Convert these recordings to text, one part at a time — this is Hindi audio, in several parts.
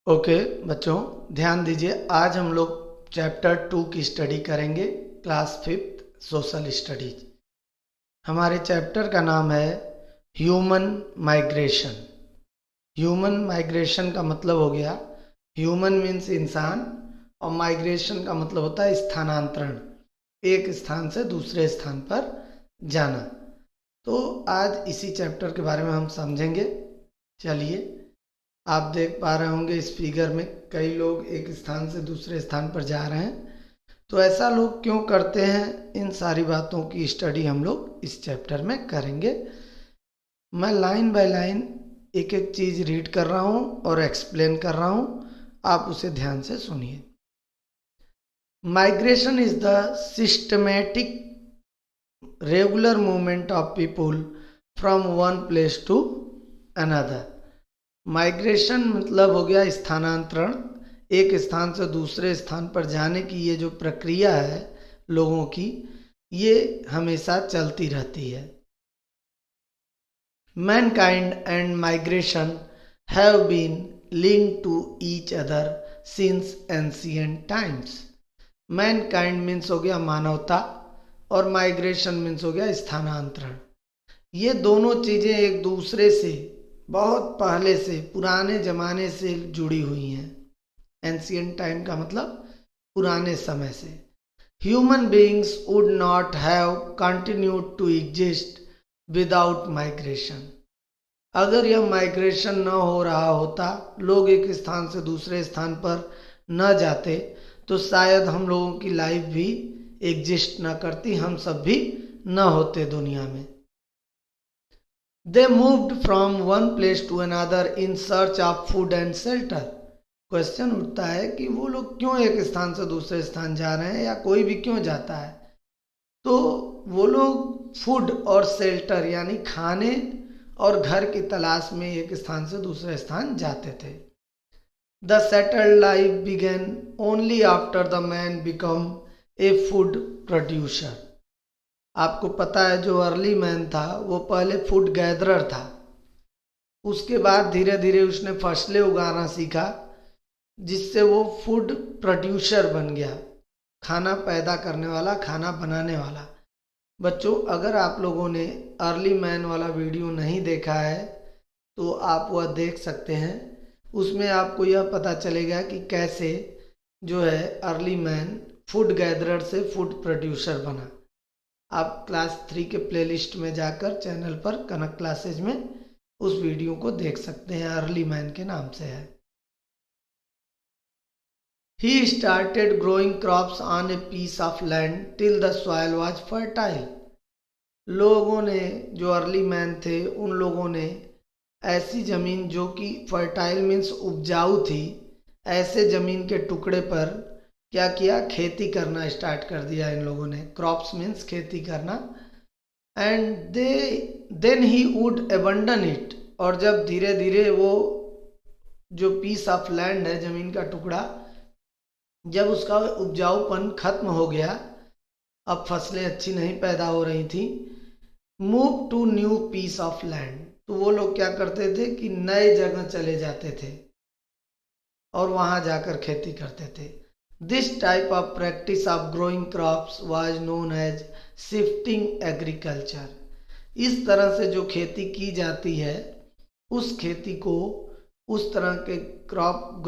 ओके बच्चों, ध्यान दीजिए। आज हम लोग चैप्टर 2 की स्टडी करेंगे, क्लास 5th सोशल स्टडीज। हमारे चैप्टर का नाम है ह्यूमन माइग्रेशन। ह्यूमन माइग्रेशन का मतलब हो गया, ह्यूमन मीन्स इंसान, और माइग्रेशन का मतलब होता है स्थानांतरण, एक स्थान से दूसरे स्थान पर जाना। तो आज इसी चैप्टर के बारे में हम समझेंगे। चलिए, आप देख पा रहे होंगे इस फिगर में कई लोग एक स्थान से दूसरे स्थान पर जा रहे हैं। तो ऐसा लोग क्यों करते हैं, इन सारी बातों की स्टडी हम लोग इस चैप्टर में करेंगे। मैं लाइन बाय लाइन एक एक चीज रीड कर रहा हूँ और एक्सप्लेन कर रहा हूँ, आप उसे ध्यान से सुनिए। Migration is the systematic regular movement of people from one place to another. Migration मतलब हो गया स्थानांतरण, एक स्थान से दूसरे स्थान पर जाने की ये जो प्रक्रिया है लोगों की, ये हमेशा चलती रहती है। Mankind and migration have been linked to each other since ancient times। Mankind means हो गया मानवता, और माइग्रेशन मीन्स हो गया स्थानांतरण। ये दोनों चीजें एक दूसरे से बहुत पहले से, पुराने जमाने से जुड़ी हुई हैं। एंशियंट टाइम का मतलब पुराने समय से। Human beings would not have continued to exist without migration. अगर यह माइग्रेशन न हो रहा होता, लोग एक स्थान से दूसरे स्थान पर न जाते, तो शायद हम लोगों की लाइफ भी एग्जिस्ट न करती, हम सब भी न होते दुनिया में। They moved from one place to another in search of food and shelter। Question उठता है कि वो लोग क्यों एक स्थान से दूसरे स्थान जा रहे हैं, या कोई भी क्यों जाता है। तो वो लोग फूड और शेल्टर यानी खाने और घर की तलाश में एक स्थान से दूसरे स्थान जाते थे। The settled life began only after the man become a food producer. आपको पता है जो अर्ली मैन था वो पहले फूड गैदरर था, उसके बाद धीरे धीरे उसने फसलें उगाना सीखा, जिससे वो फूड प्रोड्यूसर बन गया, खाना पैदा करने वाला, खाना बनाने वाला। बच्चों, अगर आप लोगों ने अर्ली मैन वाला वीडियो नहीं देखा है तो आप वह देख सकते हैं। उसमें आपको यह पता चलेगा कि कैसे जो है अर्ली मैन फूड गैदरर से फूड प्रोड्यूसर बना। आप क्लास 3 के प्लेलिस्ट में जाकर चैनल पर कनक क्लासेज में उस वीडियो को देख सकते हैं, अर्ली मैन के नाम से है। He started growing crops on a piece of land till the soil was fertile। लोगों ने, जो अर्ली मैन थे, उन लोगों ने ऐसी जमीन जो कि फर्टाइल मीन्स उपजाऊ थी, ऐसे जमीन के टुकड़े पर क्या किया, खेती करना स्टार्ट कर दिया इन लोगों ने। क्रॉप्स मीन्स खेती करना। And then he would abandon it. और जब धीरे धीरे वो जो पीस ऑफ लैंड है, जमीन का टुकड़ा, जब उसका उपजाऊपन खत्म हो गया, अब फसलें अच्छी नहीं पैदा हो रही थी, move to new piece of land. तो वो लोग क्या करते थे कि नए जगह चले जाते थे और वहां जाकर खेती करते थे। This type of practice of growing crops was known as shifting agriculture. इस तरह से जो खेती की जाती है, उस खेती को, उस तरह के क्रॉप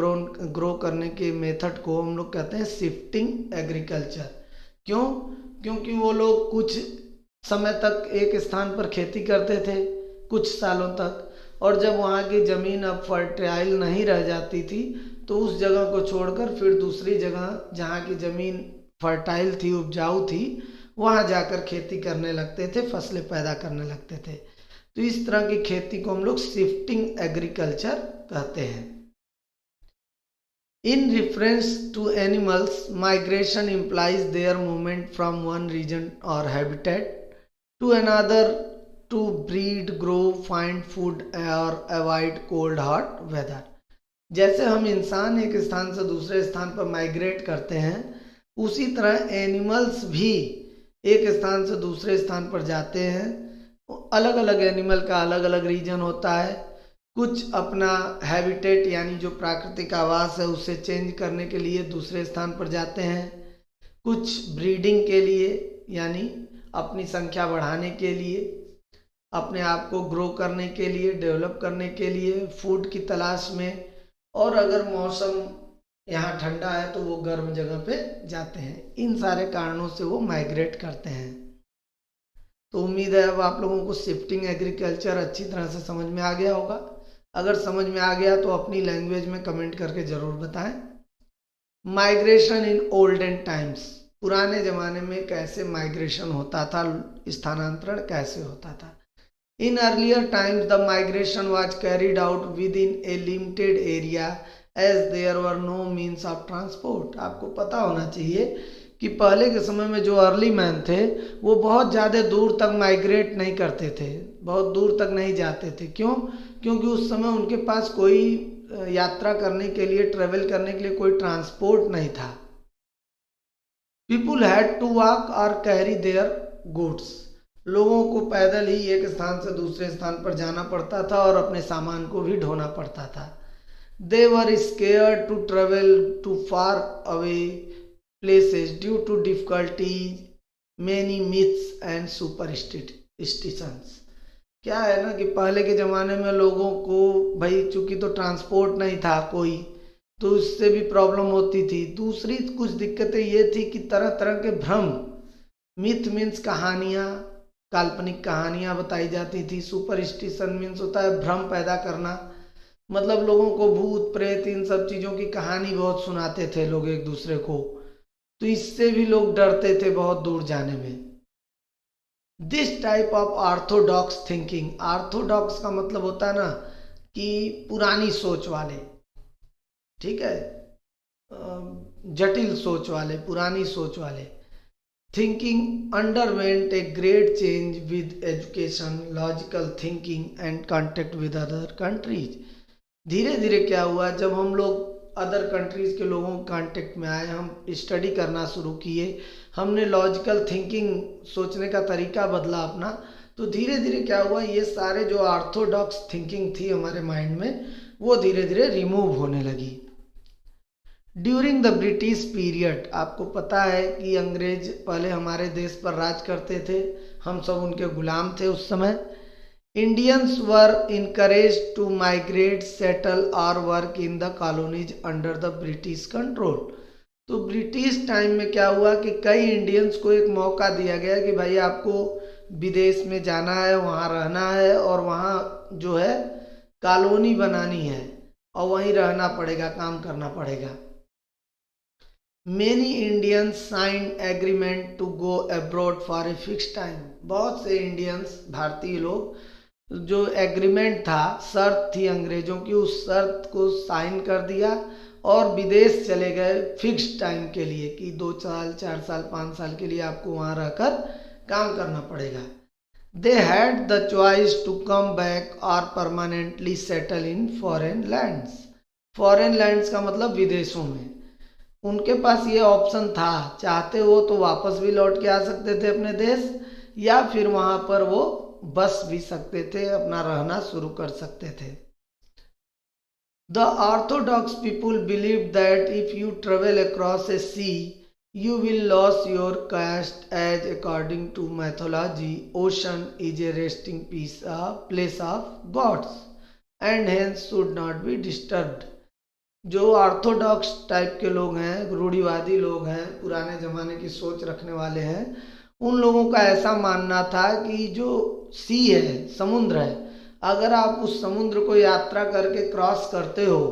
ग्रो करने के मेथड को हम लोग कहते हैं शिफ्टिंग एग्रीकल्चर। क्यों? क्योंकि वो लोग कुछ समय तक एक स्थान पर खेती करते थे, कुछ सालों तक, और जब वहाँ की ज़मीन अब फर्टाइल नहीं रह जाती थी, तो उस जगह को छोड़कर फिर दूसरी जगह जहाँ की ज़मीन फर्टाइल थी, उपजाऊ थी, वहाँ जाकर खेती करने लगते थे, फसलें पैदा करने लगते थे। तो इस तरह की खेती को हम लोग शिफ्टिंग एग्रीकल्चर कहते हैं। In reference to animals, migration implies their movement from one region or habitat to another to breed, grow, find food or avoid cold hot weather। जैसे हम इंसान एक स्थान से दूसरे स्थान पर माइग्रेट करते हैं, उसी तरह एनिमल्स भी एक स्थान से दूसरे स्थान पर जाते हैं। अलग अलग एनिमल का अलग अलग रीजन होता है, कुछ अपना हैबिटेट यानी जो प्राकृतिक आवास है उसे चेंज करने के लिए दूसरे स्थान पर जाते हैं, कुछ ब्रीडिंग के लिए यानी अपनी संख्या बढ़ाने के लिए, अपने आप को ग्रो करने के लिए, डेवलप करने के लिए, फूड की तलाश में, और अगर मौसम यहाँ ठंडा है तो वो गर्म जगह पे जाते हैं। इन सारे कारणों से वो माइग्रेट करते हैं। तो उम्मीद है अब आप लोगों को शिफ्टिंग एग्रीकल्चर अच्छी तरह से समझ में आ गया होगा। अगर समझ में आ गया तो अपनी लैंग्वेज में कमेंट करके ज़रूर बताएं। माइग्रेशन इन ओल्डन टाइम्स, पुराने ज़माने में कैसे माइग्रेशन होता था, स्थानांतरण कैसे होता था। In earlier times the migration was carried out within a limited area as there were no means of transport. आपको पता होना चाहिए कि पहले के समय में जो अर्ली मैन थे वो बहुत ज़्यादा दूर तक माइग्रेट नहीं करते थे, बहुत दूर तक नहीं जाते थे। क्यों? क्योंकि उस समय उनके पास कोई यात्रा करने के लिए, ट्रेवल करने के लिए कोई ट्रांसपोर्ट नहीं था। पीपुल हैड टू वॉक और कैरी देयर गुड्स, लोगों को पैदल ही एक स्थान से दूसरे स्थान पर जाना पड़ता था और अपने सामान को भी ढोना पड़ता था। They were scared to travel to far away places due to difficulties, many myths and superstitions। क्या है ना कि पहले के ज़माने में लोगों को भाई चूंकि तो ट्रांसपोर्ट नहीं था कोई, तो उससे भी प्रॉब्लम होती थी। दूसरी कुछ दिक्कतें ये थी कि तरह तरह के भ्रम, मिथ मीन्स कहानियाँ, काल्पनिक कहानियाँ बताई जाती थी। सुपरस्टिशन मीन्स होता है भ्रम पैदा करना, मतलब लोगों को भूत प्रेत इन सब चीज़ों की कहानी बहुत सुनाते थे लोग एक दूसरे को, तो इससे भी लोग डरते थे बहुत दूर जाने में। This type of Orthodox thinking, Orthodox का मतलब होता है ना कि पुरानी सोच वाले, ठीक है, जटिल सोच वाले, पुरानी सोच वाले। Thinking underwent a great change with education, logical thinking and contact with other countries. धीरे धीरे क्या हुआ, जब हम लोग अदर कंट्रीज़ के लोगों के कांटेक्ट में आए, हम स्टडी करना शुरू किए, हमने लॉजिकल थिंकिंग, सोचने का तरीका बदला अपना, तो धीरे धीरे क्या हुआ, ये सारे जो ऑर्थोडॉक्स थिंकिंग थी हमारे माइंड में वो धीरे धीरे रिमूव होने लगी। ड्यूरिंग द ब्रिटिश पीरियड, आपको पता है कि अंग्रेज पहले हमारे देश पर राज करते थे, हम सब उनके गुलाम थे उस समय। Indians were encouraged to migrate, settle or work in the colonies under the British control। तो ब्रिटिश टाइम में क्या हुआ कि कई इंडियंस को एक मौका दिया गया कि भाई आपको विदेश में जाना है, वहाँ रहना है और वहाँ जो है कॉलोनी बनानी है और वहीं रहना पड़ेगा, काम करना पड़ेगा। Many Indians signed agreement to go abroad for a fixed time। बहुत से इंडियंस, भारतीय लोग, जो एग्रीमेंट था, शर्त थी अंग्रेजों की, उस शर्त को साइन कर दिया और विदेश चले गए फिक्स टाइम के लिए कि 2 साल 4 साल 5 साल के लिए आपको वहाँ रहकर काम करना पड़ेगा। They had the choice to come back और permanently settle in foreign lands. Foreign lands का मतलब विदेशों में। उनके पास ये ऑप्शन था, चाहते हो तो वापस भी लौट के आ सकते थे अपने देश, या फिर वहाँ पर वो बस भी सकते थे, अपना रहना शुरू कर सकते थे। The orthodox people believe that if you travel across a sea you will lose your caste, as according to mythology ocean is a resting place of gods and hence should not be disturbed। जो ऑर्थोडॉक्स टाइप के लोग हैं, रूढ़िवादी लोग हैं, पुराने ज़माने की सोच रखने वाले हैं, उन लोगों का ऐसा मानना था कि जो सी है, समुद्र है, अगर आप उस समुद्र को यात्रा करके क्रॉस करते हो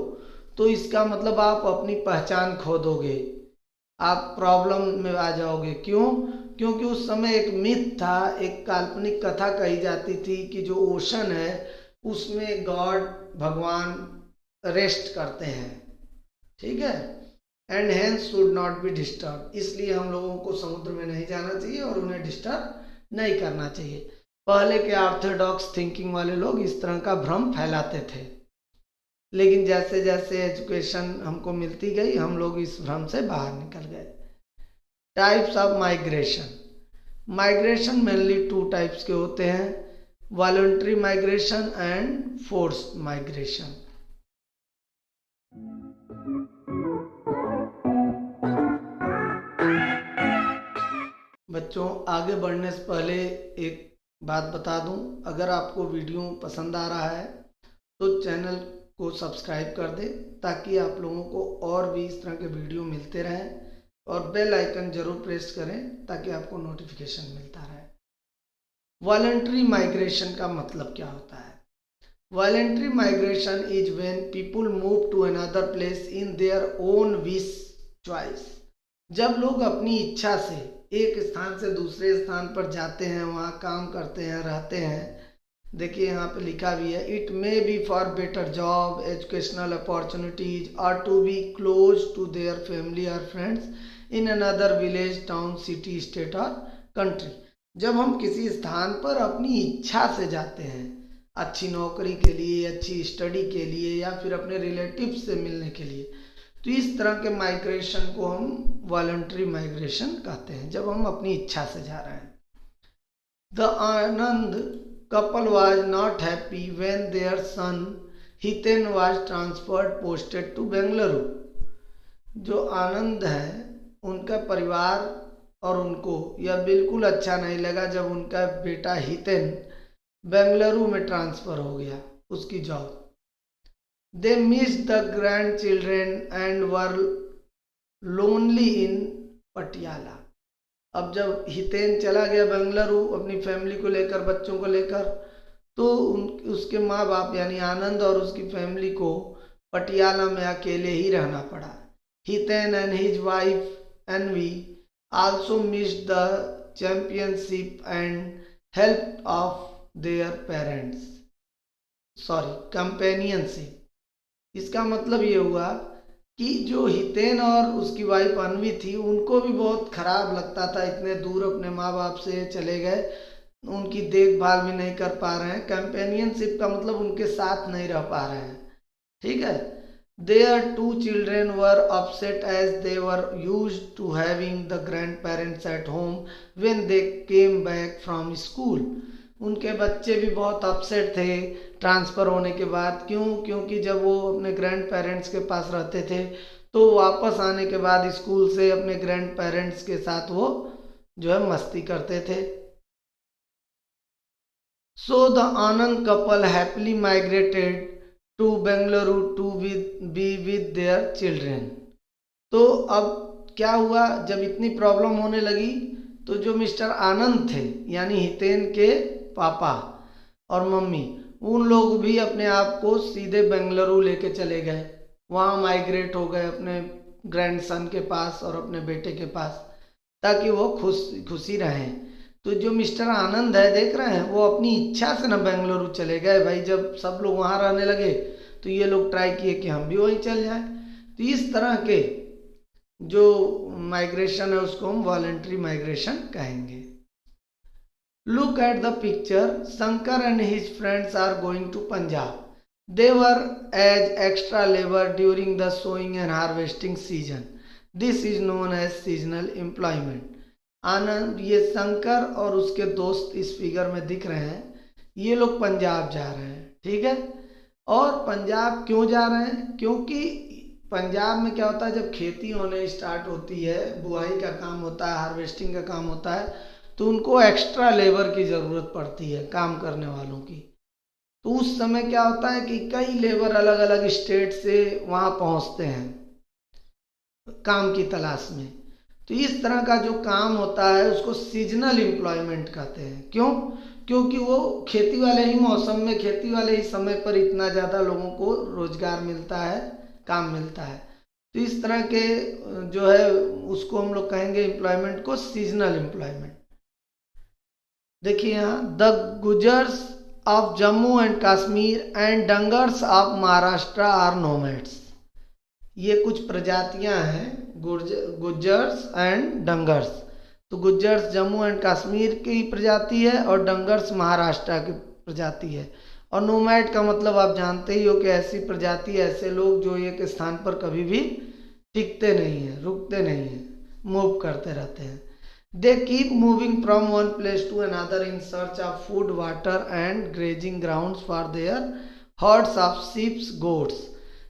तो इसका मतलब आप अपनी पहचान खो दोगे, आप प्रॉब्लम में आ जाओगे। क्यों? क्योंकि उस समय एक मिथ था, एक काल्पनिक कथा कही जाती थी कि जो ओशन है उसमें गॉड, भगवान रेस्ट करते हैं, ठीक है, and hence should not be disturb, इसलिए हम लोगों को समुद्र में नहीं जाना चाहिए और उन्हें डिस्टर्ब नहीं करना चाहिए। पहले के ऑर्थोडॉक्स थिंकिंग वाले लोग इस तरह का भ्रम फैलाते थे, लेकिन जैसे जैसे एजुकेशन हमको मिलती गई हम लोग इस भ्रम से बाहर निकल गए। Types of migration. Migration mainly 2 types के होते हैं। Voluntary migration and forced migration. बच्चों, आगे बढ़ने से पहले एक बात बता दूं, अगर आपको वीडियो पसंद आ रहा है तो चैनल को सब्सक्राइब कर दें ताकि आप लोगों को और भी इस तरह के वीडियो मिलते रहें, और बेल आइकन जरूर प्रेस करें ताकि आपको नोटिफिकेशन मिलता रहे। वॉलंटरी माइग्रेशन का मतलब क्या होता है? Voluntary migration is when people move to another place in their own wish choice. जब लोग अपनी इच्छा से एक स्थान से दूसरे स्थान पर जाते हैं, वहाँ काम करते हैं, रहते हैं। देखिए यहाँ पे लिखा भी है, it may be for better job, educational opportunities और to be close to their family और friends in another village, town, city, state और कंट्री। जब हम किसी स्थान पर अपनी इच्छा से जाते हैं, अच्छी नौकरी के लिए, अच्छी स्टडी के लिए, या फिर अपने रिलेटिव से मिलने के लिए, तो इस तरह के माइग्रेशन को हम वॉलंटरी माइग्रेशन कहते हैं, जब हम अपनी इच्छा से जा रहे हैं। The Anand couple was not happy when their son Hiten was transferred posted to Bengaluru. जो आनंद है, उनका परिवार और उनको यह बिल्कुल अच्छा नहीं लगा जब उनका बेटा हितेन बेंगलुरु में ट्रांसफर हो गया, उसकी job. They missed the grandchildren and were lonely in Patiala. अब जब हितेन चला गया बेंगलुरु अपनी फैमिली को लेकर, बच्चों को लेकर, तो उसके माँ बाप यानी आनंद और उसकी फैमिली को पटियाला में अकेले ही रहना पड़ा। Hiten and his wife Anvi also missed the championship and help of their parents, companionship. इसका मतलब ये हुआ कि जो हितेन और उसकी वाइफ अनवी थी, उनको भी बहुत खराब लगता था, इतने दूर अपने माँ बाप से चले गए, उनकी देखभाल भी नहीं कर पा रहे हैं। कंपेनियनशिप का मतलब उनके साथ नहीं रह पा रहे हैं, ठीक है। Their two children were upset as they were used to having the grand parents at home when they came back from school. उनके बच्चे भी बहुत अपसेट थे ट्रांसफ़र होने के बाद। क्यों? क्योंकि जब वो अपने ग्रैंड पेरेंट्स के पास रहते थे तो वापस आने के बाद स्कूल से अपने ग्रैंड पेरेंट्स के साथ वो जो है मस्ती करते थे। So the Anand couple happily migrated to Bengaluru to be with their children. तो अब क्या हुआ, जब इतनी प्रॉब्लम होने लगी तो जो मिस्टर आनंद थे यानी हितेन के पापा और मम्मी, उन लोग भी अपने आप को सीधे बेंगलुरु लेके चले गए, वहाँ माइग्रेट हो गए अपने ग्रैंडसन के पास और अपने बेटे के पास, ताकि वो खुशी रहें। तो जो मिस्टर आनंद है, देख रहे हैं, वो अपनी इच्छा से ना बेंगलुरु चले गए भाई। जब सब लोग वहाँ रहने लगे तो ये लोग ट्राई किए कि हम भी वहीं चल जाएं। तो इस तरह के जो माइग्रेशन है उसको हम वॉलंटरी माइग्रेशन कहेंगे। Look at the picture. Shankar and his friends are going to Punjab. They were as extra labor during the sowing and harvesting season. This is known as seasonal employment. आनंद, ये शंकर और उसके दोस्त इस फिगर में दिख रहे हैं, ये लोग पंजाब जा रहे हैं, ठीक है। और पंजाब क्यों जा रहे हैं? क्योंकि पंजाब में क्या होता है, जब खेती होने स्टार्ट होती है, बुआई का काम होता है, हार्वेस्टिंग का काम होता है, तो उनको एक्स्ट्रा लेबर की ज़रूरत पड़ती है, काम करने वालों की। तो उस समय क्या होता है कि कई लेबर अलग अलग स्टेट से वहाँ पहुँचते हैं काम की तलाश में। तो इस तरह का जो काम होता है उसको सीजनल एम्प्लॉयमेंट कहते हैं। क्यों? क्योंकि वो खेती वाले ही मौसम में, खेती वाले ही समय पर इतना ज़्यादा लोगों को रोजगार मिलता है, काम मिलता है। तो इस तरह के जो है उसको हम लोग कहेंगे एम्प्लॉयमेंट को सीजनल एम्प्लॉयमेंट। देखिए यहाँ, the Gujjars of Jammu and Kashmir and Dhangars of Maharashtra are nomads. ये कुछ प्रजातियां हैं, गुजर्स एंड डंगर्स। तो गुजर्स जम्मू एंड कश्मीर की प्रजाति है और डंगर्स महाराष्ट्र की प्रजाति है। और नोमैड का मतलब आप जानते ही हो कि ऐसी प्रजाति, ऐसे लोग जो एक स्थान पर कभी भी टिकते नहीं हैं, रुकते नहीं हैं, मूव करते रहते हैं। They keep moving from one place to another in search of food, water and grazing grounds for their herds of sheep, goats.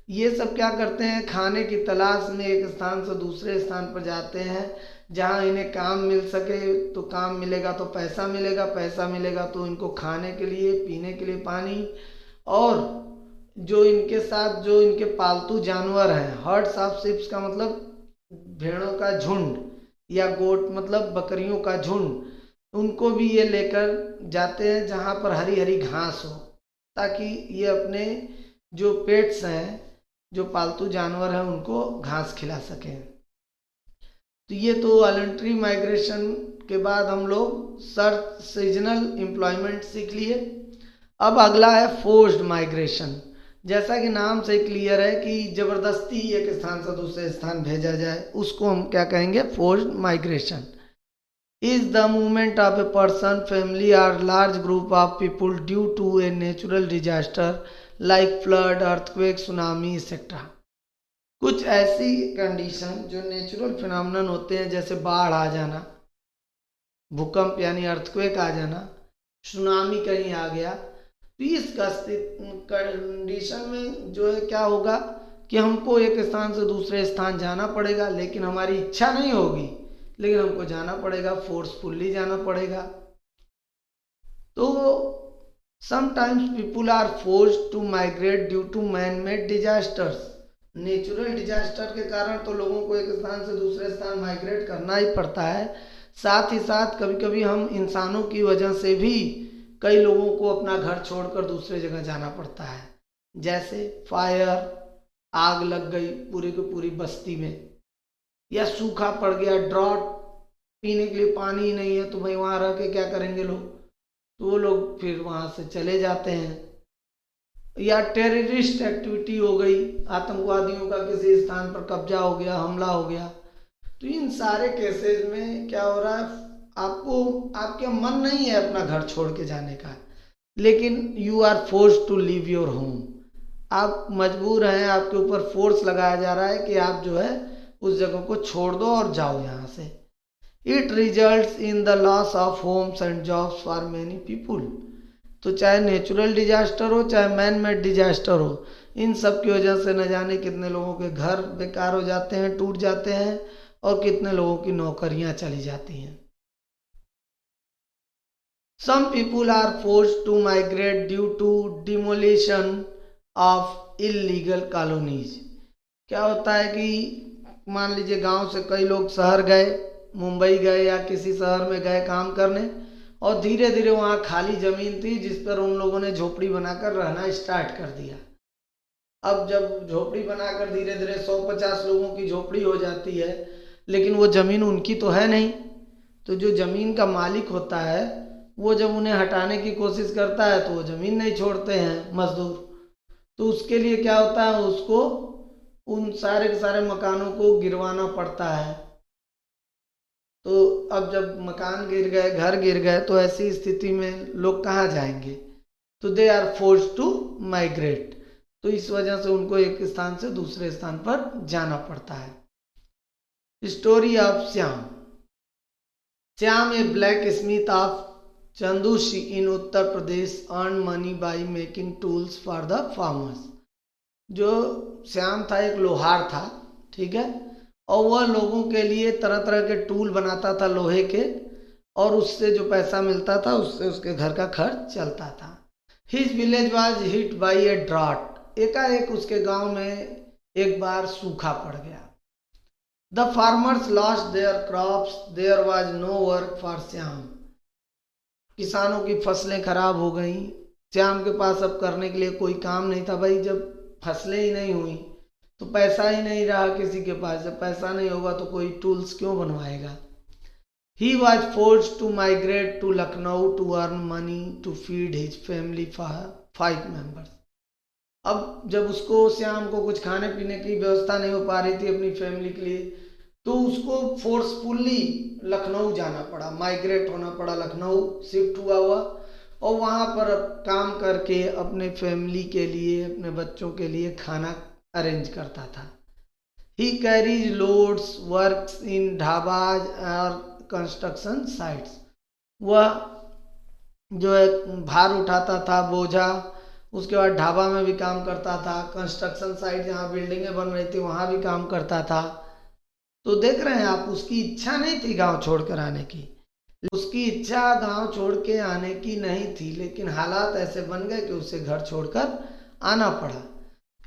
ये सब क्या करते हैं, खाने की तलाश में एक स्थान से दूसरे स्थान पर जाते हैं जहाँ इन्हें काम मिल सके। तो काम मिलेगा तो पैसा मिलेगा, पैसा मिलेगा तो इनको खाने के लिए, पीने के लिए पानी, और जो इनके साथ जो इनके पालतू जानवर हैं, हर्ड्स ऑफ शिप्स का मतलब भेड़ों का झुंड, या गोट मतलब बकरियों का झुंड, उनको भी ये लेकर जाते हैं जहाँ पर हरी हरी घास हो, ताकि ये अपने जो पेट्स हैं, जो पालतू जानवर हैं, उनको घास खिला सकें। तो ये तो वॉलंटरी माइग्रेशन के बाद हम लोग सर्च सीजनल एम्प्लॉयमेंट सीख लिए। अब अगला है फोर्स्ड माइग्रेशन। जैसा कि नाम से क्लियर है कि जबरदस्ती एक स्थान से दूसरे स्थान भेजा जाए, उसको हम क्या कहेंगे, forced migration. Is the movement of a person, family और large group of people due to a natural disaster like flood, earthquake, tsunami etcetera. कुछ ऐसी कंडीशन जो नेचुरल फिनोमिनन होते हैं, जैसे बाढ़ आ जाना, भूकंप यानी अर्थक्वेक आ जाना, सुनामी कहीं आ गया, तो इस कंडीशन में जो है क्या होगा कि हमको एक स्थान से दूसरे स्थान जाना पड़ेगा, लेकिन हमारी इच्छा नहीं होगी, लेकिन हमको जाना पड़ेगा, फोर्सफुल्ली जाना पड़ेगा। तो sometimes people are forced to migrate due to man made disasters. Natural disaster के कारण तो लोगों को एक स्थान से दूसरे स्थान माइग्रेट करना ही पड़ता है। साथ ही साथ कभी कभी हम इंसानों की वजह से भी कई लोगों को अपना घर छोड़कर दूसरे जगह जाना पड़ता है। जैसे फायर, आग लग गई पूरी की पूरी बस्ती में, या सूखा पड़ गया, ड्रॉट, पीने के लिए पानी ही नहीं है, तो भाई वहाँ रह के क्या करेंगे लोग, तो वो लोग फिर वहाँ से चले जाते हैं। या टेररिस्ट एक्टिविटी हो गई, आतंकवादियों का किसी स्थान पर कब्जा हो गया, हमला हो गया, तो इन सारे केसेस में क्या हो रहा है, आपको आपके मन नहीं है अपना घर छोड़ के जाने का, लेकिन you are forced to leave your home. आप मजबूर हैं, आपके ऊपर फोर्स लगाया जा रहा है कि आप जो है उस जगह को छोड़ दो और जाओ यहाँ से। It results in the loss of homes and jobs for many people. तो चाहे नेचुरल डिजास्टर हो, चाहे मैन मेड डिजास्टर हो, इन सब की वजह से न जाने कितने लोगों के घर बेकार हो जाते हैं, टूट जाते हैं, और कितने लोगों की नौकरियां चली जाती हैं। Some people are forced to migrate due to demolition of illegal colonies। क्या होता है कि मान लीजिए गांव से कई लोग शहर गए, मुंबई गए या किसी शहर में गए काम करने, और धीरे धीरे वहाँ खाली ज़मीन थी जिस पर उन लोगों ने झोपड़ी बनाकर रहना स्टार्ट कर दिया। अब जब झोपड़ी बनाकर धीरे धीरे 150 लोगों की झोपड़ी हो जाती है, लेकिन वो ज़मीन उनकी तो है नहीं, तो जो ज़मीन का मालिक होता है वो जब उन्हें हटाने की कोशिश करता है तो वो ज़मीन नहीं छोड़ते हैं मजदूर। तो उसके लिए क्या होता है, उसको उन सारे के सारे मकानों को गिरवाना पड़ता है। तो अब जब मकान गिर गए, घर गिर गए, तो ऐसी स्थिति में लोग कहाँ जाएंगे, तो they are forced to migrate. तो इस वजह से उनको एक स्थान से दूसरे स्थान पर जाना पड़ता है। Story of Shyam. Shyam a blacksmith of Chandushi in Uttar Pradesh earn money by making tools for the farmers. जो श्याम था एक लोहार था, ठीक है, और वह लोगों के लिए तरह तरह के टूल बनाता था लोहे के, और उससे जो पैसा मिलता था उससे उसके घर का खर्च चलता था। His village was hit by a drought. एकाएक उसके गांव में एक बार सूखा पड़ गया। The farmers lost their crops, there was no work for Shyam. किसानों की फसलें खराब हो गई, श्याम के पास अब करने के लिए कोई काम नहीं था। भाई जब फसलें ही नहीं हुई तो पैसा ही नहीं रहा किसी के पास, जब पैसा नहीं होगा तो कोई टूल्स क्यों बनवाएगा। He was forced to migrate to Lucknow to earn money to feed his family 5 members. अब जब उसको श्याम को कुछ खाने पीने की व्यवस्था नहीं हो पा रही थी अपनी फैमिली के लिए, तो उसको फोर्सफुल्ली लखनऊ जाना पड़ा, माइग्रेट होना पड़ा, लखनऊ शिफ्ट हुआ और वहाँ पर काम करके अपने फैमिली के लिए, अपने बच्चों के लिए खाना अरेंज करता था। He carries loads, works in dhabas और कंस्ट्रक्शन साइट्स। वह जो है भार उठाता था, बोझा, उसके बाद ढाबा में भी काम करता था, कंस्ट्रक्शन साइट जहाँ बिल्डिंगें बन रही थी वहाँ भी काम करता था। तो देख रहे हैं आप, उसकी इच्छा नहीं थी गांव छोड़कर आने की, उसकी इच्छा गांव छोड़ के आने की नहीं थी, लेकिन हालात ऐसे बन गए कि उसे घर छोड़कर आना पड़ा।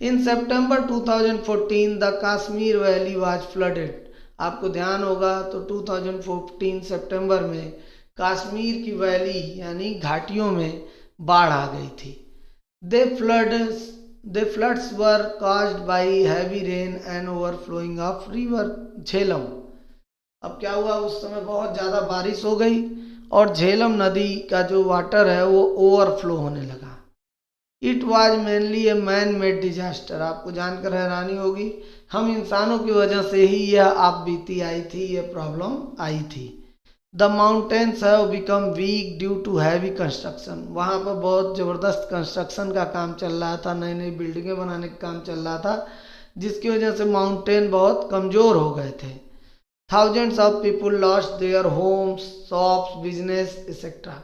इन सितंबर 2014 the Kashmir valley was flooded. आपको ध्यान होगा तो 2014 सितंबर में कश्मीर की वैली यानी घाटियों में बाढ़ आ गई थी। The floods were caused by heavy rain and overflowing of river Jhelum. अब क्या हुआ, उस समय बहुत ज़्यादा बारिश हो गई और झेलम नदी का जो वाटर है वो ओवरफ्लो होने लगा। It was mainly a man made disaster. आपको जानकर हैरानी होगी, हम इंसानों की वजह से ही यह आपबीती आई थी, यह प्रॉब्लम आई थी। The mountains have become weak due to heavy construction. वहाँ पर बहुत ज़बरदस्त कंस्ट्रक्शन का काम चल रहा था, नई नई बिल्डिंगें बनाने का काम चल रहा था, जिसकी वजह से माउंटेन बहुत कमज़ोर हो गए थे। Thousands of people lost their homes, shops, business etcetera.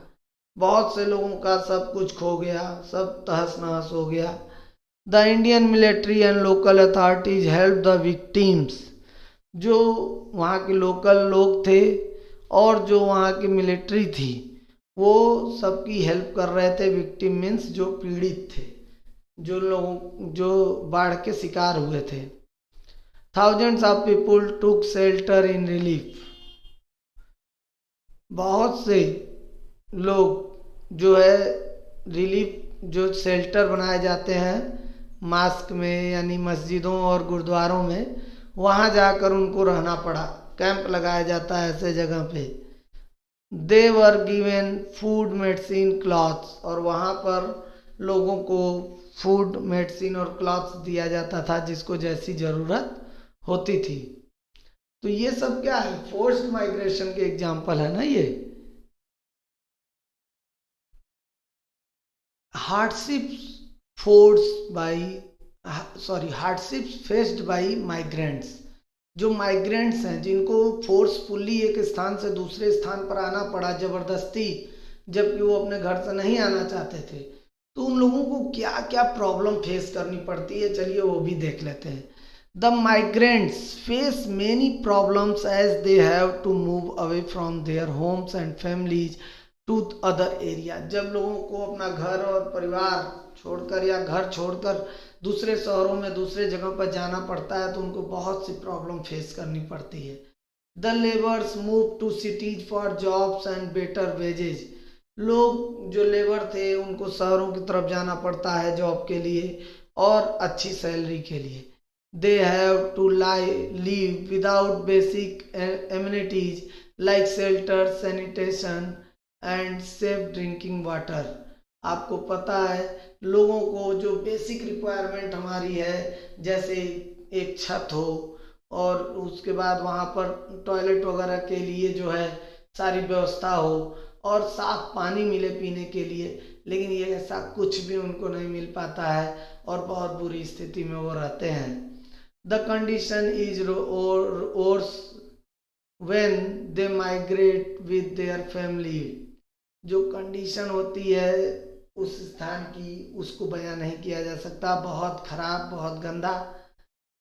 बहुत से लोगों का सब कुछ खो गया, सब तहस नहस हो गया। The Indian military and local authorities help the victims. जो वहाँ के लोकल लोग थे और जो वहाँ की मिलिट्री थी वो सबकी हेल्प कर रहे थे। विक्टिम मीन्स जो पीड़ित थे, जो लोगों जो बाढ़ के शिकार हुए थे। Thousands of people took shelter in relief. बहुत से लोग जो है रिलीफ, जो शेल्टर बनाए जाते हैं मास्क में यानी मस्जिदों और गुरुद्वारों में, वहाँ जाकर उनको रहना पड़ा। कैंप लगाया जाता है ऐसे जगह पे। They were given food, medicine, clothes. और वहाँ पर लोगों को फूड, मेडिसिन और क्लॉथ्स दिया जाता था जिसको जैसी ज़रूरत होती थी। तो ये सब क्या है, फोर्स्ड माइग्रेशन के एग्जाम्पल है ना ये। Hardships faced by migrants. जो माइग्रेंट्स हैं जिनको फोर्सफुली एक स्थान से दूसरे स्थान पर आना पड़ा ज़बरदस्ती, जबकि वो अपने घर से नहीं आना चाहते थे, तो उन लोगों को क्या क्या प्रॉब्लम फेस करनी पड़ती है, चलिए वो भी देख लेते हैं। The migrants face many problems as they have to move away from their homes and families to other area. जब लोगों को अपना घर और परिवार छोड़कर या घर छोड़कर दूसरे शहरों में, दूसरे जगह पर जाना पड़ता है, तो उनको बहुत सी प्रॉब्लम फेस करनी पड़ती है। The labours move to cities for jobs and better wages. लोग जो लेबर थे उनको शहरों की तरफ जाना पड़ता है जॉब के लिए और अच्छी सैलरी के लिए। They have to live without basic amenities like shelter, sanitation and safe drinking water. आपको पता है लोगों को जो बेसिक रिक्वायरमेंट हमारी है, जैसे एक छत हो और उसके बाद वहाँ पर टॉयलेट वगैरह के लिए जो है सारी व्यवस्था हो और साफ पानी मिले पीने के लिए, लेकिन ये ऐसा कुछ भी उनको नहीं मिल पाता है और बहुत बुरी स्थिति में वो रहते हैं। The condition is worse when they migrate with their family. जो कंडीशन होती है उस स्थान की उसको बयां नहीं किया जा सकता, बहुत खराब, बहुत गंदा।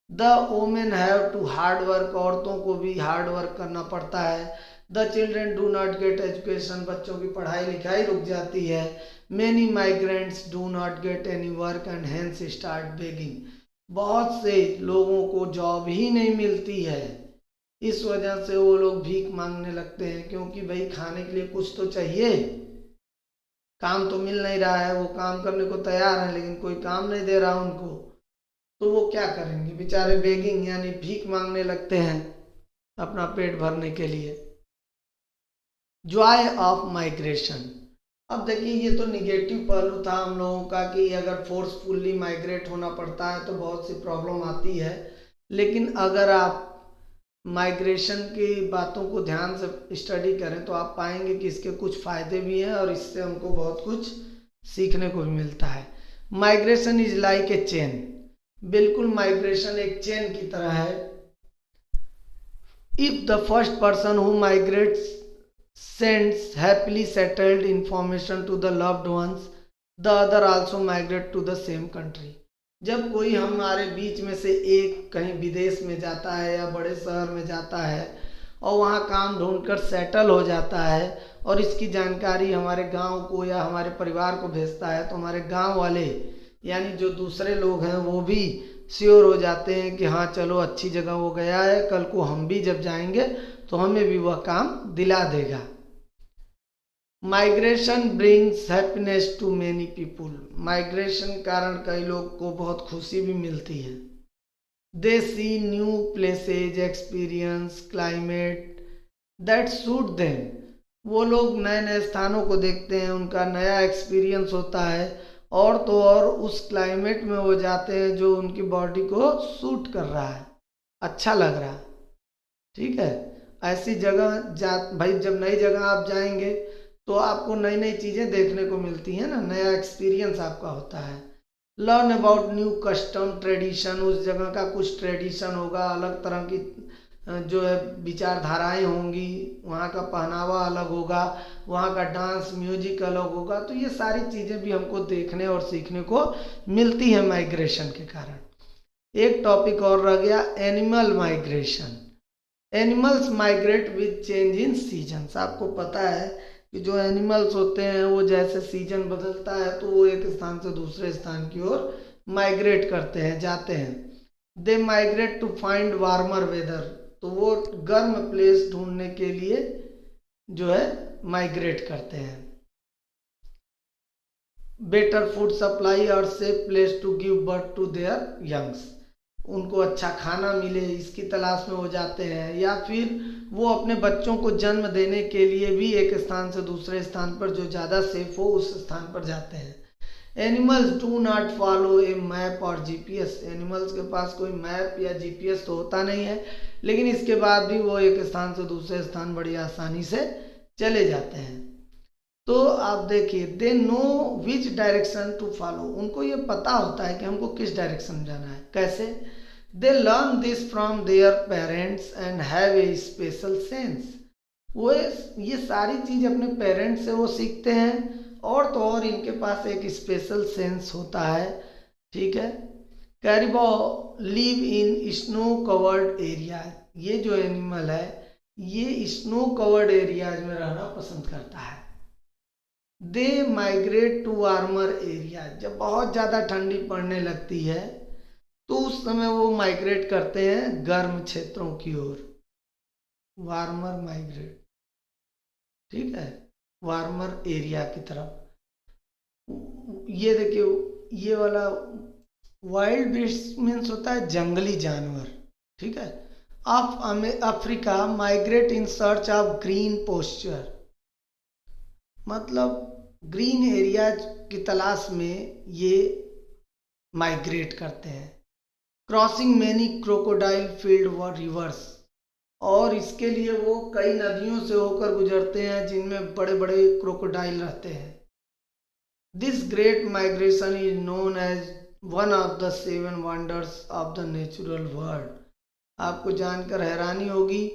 The women have to hard work. औरतों को भी हार्ड वर्क करना पड़ता है। The children do not get education. बच्चों की पढ़ाई लिखाई रुक जाती है। Many migrants do not get any work and hence start begging. बहुत से लोगों को जॉब ही नहीं मिलती है, इस वजह से वो लोग भीख मांगने लगते हैं, क्योंकि भाई खाने के लिए कुछ तो चाहिए, काम तो मिल नहीं रहा है। वो काम करने को तैयार है लेकिन कोई काम नहीं दे रहा उनको, तो वो क्या करेंगे बेचारे, बेगिंग यानी भीख मांगने लगते हैं अपना पेट भरने के लिए। Joy of migration. अब देखिए ये तो निगेटिव पहलू था हम लोगों का कि अगर फोर्सफुली माइग्रेट होना पड़ता है तो बहुत सी प्रॉब्लम आती है, लेकिन अगर आप माइग्रेशन की बातों को ध्यान से स्टडी करें तो आप पाएंगे कि इसके कुछ फ़ायदे भी हैं और इससे हमको बहुत कुछ सीखने को भी मिलता है। Migration is like a chain. बिल्कुल माइग्रेशन एक चेन की तरह है। If the first person who migrates sends happily settled information to the loved ones, the other also migrate to the same country. जब कोई हमारे बीच में से एक कहीं विदेश में जाता है या बड़े शहर में जाता है और वहाँ काम ढूंढकर सेटल हो जाता है और इसकी जानकारी हमारे गांव को या हमारे परिवार को भेजता है, तो हमारे गांव वाले यानी जो दूसरे लोग हैं वो भी श्योर हो जाते हैं कि हाँ चलो अच्छी जगह वो गया है, कल को हम भी जब जाएंगे तो हमें भी वह काम दिला देगा। Migration brings happiness to many people. Migration के कारण कई लोग को बहुत खुशी भी मिलती है। They see new places, experience climate that suit them. वो लोग नए नए स्थानों को देखते हैं, उनका नया एक्सपीरियंस होता है और तो और उस क्लाइमेट में वो जाते हैं जो उनकी बॉडी को सूट कर रहा है, अच्छा लग रहा है। ठीक है, ऐसी जगह जा भाई, जब नई जगह आप जाएंगे तो आपको नई नई चीज़ें देखने को मिलती हैं ना, नया एक्सपीरियंस आपका होता है। Learn about new custom tradition, उस जगह का कुछ ट्रेडिशन होगा, अलग तरह की जो है विचारधाराएं होंगी, वहाँ का पहनावा अलग होगा, वहाँ का डांस म्यूजिक अलग होगा। तो ये सारी चीज़ें भी हमको देखने और सीखने को मिलती है माइग्रेशन के कारण। एक टॉपिक और रह गया, animal migration. Animals migrate with change in seasons. आपको पता है कि जो एनिमल्स होते हैं वो जैसे सीजन बदलता है तो वो एक स्थान से दूसरे स्थान की ओर माइग्रेट करते हैं, जाते हैं। They migrate to find warmer weather. तो वो गर्म प्लेस ढूंढने के लिए जो है माइग्रेट करते हैं। बेटर फूड सप्लाई और safe place to give birth to their youngs. उनको अच्छा खाना मिले इसकी तलाश में हो जाते हैं, या फिर वो अपने बच्चों को जन्म देने के लिए भी एक स्थान से दूसरे स्थान पर जो ज़्यादा सेफ हो उस स्थान पर जाते हैं। Animals do not follow A map और जीपीएस। एनिमल्स के पास कोई मैप या जीपीएस तो होता नहीं है, लेकिन इसके बाद भी वो एक स्थान से दूसरे स्थान बड़ी आसानी से चले जाते हैं। तो आप देखिए, they know which direction to follow. उनको ये पता होता है कि हमको किस डायरेक्शन में जाना है। कैसे? They learn this from their parents and have a special sense. वो ये सारी चीज़ अपने पेरेंट्स से वो सीखते हैं और तो और इनके पास एक स्पेशल सेंस होता है। ठीक है। Caribou live in snow covered area. ये जो एनिमल है ये स्नो कवर्ड एरियाज में रहना पसंद करता है। They migrate to warmer area. जब बहुत ज़्यादा ठंडी पड़ने लगती है तो उस समय वो माइग्रेट करते हैं गर्म क्षेत्रों की ओर। वार्मर माइग्रेट, ठीक है, वार्मर एरिया की तरफ। ये देखिए, ये वाला वाइल्ड बीस्ट मीन्स होता है जंगली जानवर। ठीक है। Of Africa migrate in search of green posture. मतलब ग्रीन एरिया की तलाश में ये माइग्रेट करते हैं। Crossing many crocodile field reverse. और इसके लिए वो कई नदियों से होकर गुजरते हैं जिनमें बड़े बड़े क्रोकोडाइल रहते हैं। This great migration is known as one of the 7 wonders of the natural world. आपको जानकर हैरानी होगी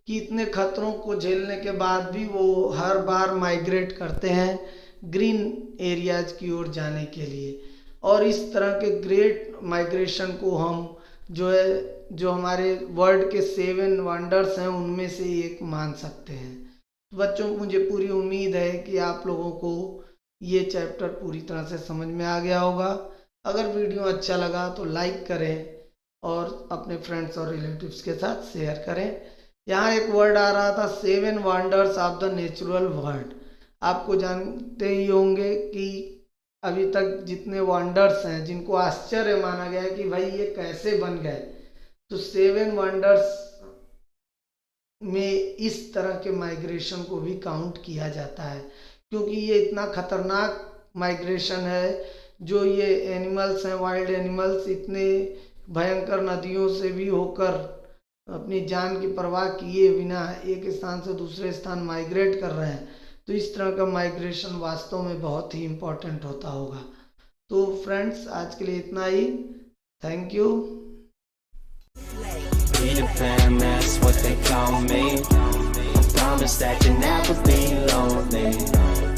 कि इतने खतरों को झेलने के बाद भी वो हर बार माइग्रेट करते हैं ग्रीन एरियाज की ओर जाने के लिए। और इस तरह के ग्रेट माइग्रेशन को हम जो हमारे वर्ल्ड के 7 वंडर्स हैं उनमें से एक मान सकते हैं। तो बच्चों, मुझे पूरी उम्मीद है कि आप लोगों को ये चैप्टर पूरी तरह से समझ में आ गया होगा। अगर वीडियो अच्छा लगा तो लाइक करें और अपने फ्रेंड्स और रिलेटिव्स के साथ शेयर करें। यहाँ एक वर्ड आ रहा था 7 wonders of the natural world. आपको जानते ही होंगे कि अभी तक जितने वंडर्स हैं जिनको आश्चर्य माना गया है कि भाई ये कैसे बन गए, तो 7 वंडर्स में इस तरह के माइग्रेशन को भी काउंट किया जाता है, क्योंकि ये इतना खतरनाक माइग्रेशन है। जो ये एनिमल्स हैं, वाइल्ड एनिमल्स, इतने भयंकर नदियों से भी होकर अपनी जान की परवाह किए बिना एक स्थान से दूसरे स्थान माइग्रेट कर रहे हैं। तो इस तरह का माइग्रेशन वास्तव में बहुत ही इम्पोर्टेंट होता होगा। तो फ्रेंड्स, आज के लिए इतना ही। Thank you. Peter Pan, that's what they call me. I promise that you'll never be lonely.